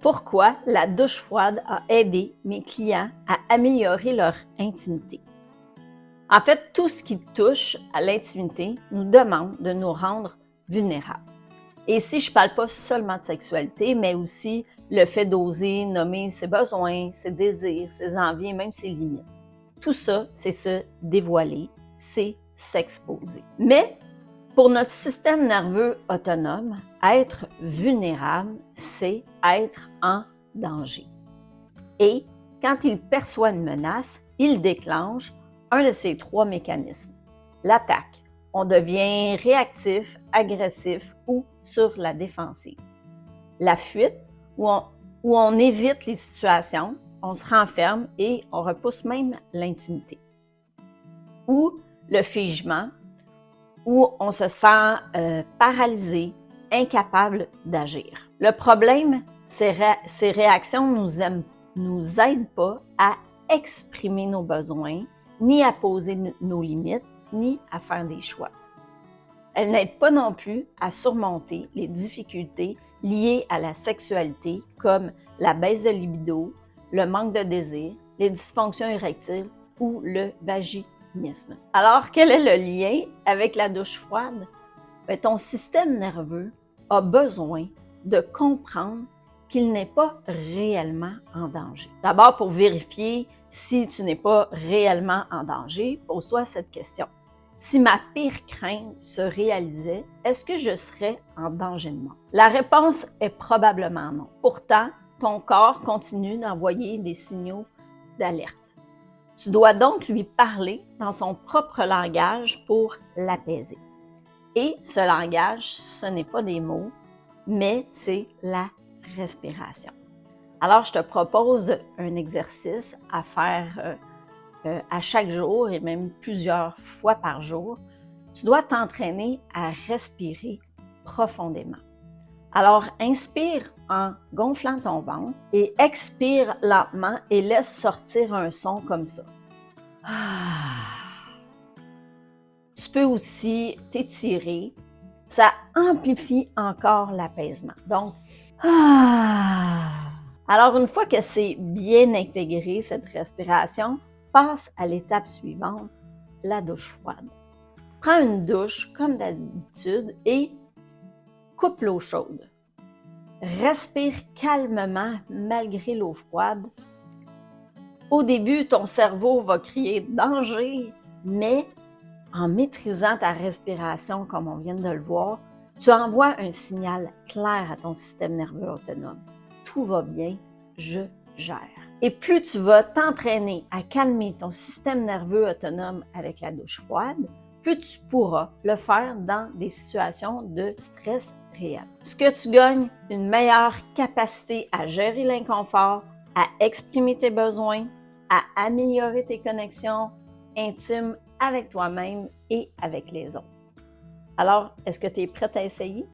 Pourquoi la douche froide a aidé mes clients à améliorer leur intimité? En fait, tout ce qui touche à l'intimité nous demande de nous rendre vulnérables. Et ici, je ne parle pas seulement de sexualité, mais aussi le fait d'oser nommer ses besoins, ses désirs, ses envies et même ses limites. Tout ça, c'est se dévoiler, c'est s'exposer. Mais pour notre système nerveux autonome, être vulnérable, c'est être en danger. Et quand il perçoit une menace, il déclenche un de ces trois mécanismes. L'attaque. On devient réactif, agressif ou sur la défensive. La fuite, où on évite les situations, on se renferme et on repousse même l'intimité. Ou le figement, où on se sent paralysé, incapable d'agir. Le problème, ces réactions nous aident pas à exprimer nos besoins, ni à poser nos limites, ni à faire des choix. Elles n'aident pas non plus à surmonter les difficultés liées à la sexualité, comme la baisse de libido, le manque de désir, les dysfonctions érectiles ou le vaginisme. Alors, quel est le lien avec la douche froide? Bien, ton système nerveux a besoin de comprendre qu'il n'est pas réellement en danger. D'abord, pour vérifier si tu n'es pas réellement en danger, pose-toi cette question. Si ma pire crainte se réalisait, est-ce que je serais en danger de mort? La réponse est probablement non. Pourtant, ton corps continue d'envoyer des signaux d'alerte. Tu dois donc lui parler dans son propre langage pour l'apaiser. Et ce langage, ce n'est pas des mots, mais c'est la respiration. Alors, je te propose un exercice à faire à chaque jour et même plusieurs fois par jour. Tu dois t'entraîner à respirer profondément. Alors, inspire en gonflant ton ventre et expire lentement et laisse sortir un son comme ça. Tu peux aussi t'étirer. Ça amplifie encore l'apaisement. Donc, alors une fois que c'est bien intégré, cette respiration, passe à l'étape suivante, la douche froide. Prends une douche comme d'habitude et coupe l'eau chaude. Respire calmement malgré l'eau froide. Au début, ton cerveau va crier « danger », mais en maîtrisant ta respiration, comme on vient de le voir, tu envoies un signal clair à ton système nerveux autonome. Tout va bien, je gère. Et plus tu vas t'entraîner à calmer ton système nerveux autonome avec la douche froide, plus tu pourras le faire dans des situations de stress réel. Ce que tu gagnes, une meilleure capacité à gérer l'inconfort, à exprimer tes besoins, à améliorer tes connexions intimes avec toi-même et avec les autres. Alors, est-ce que tu es prête à essayer?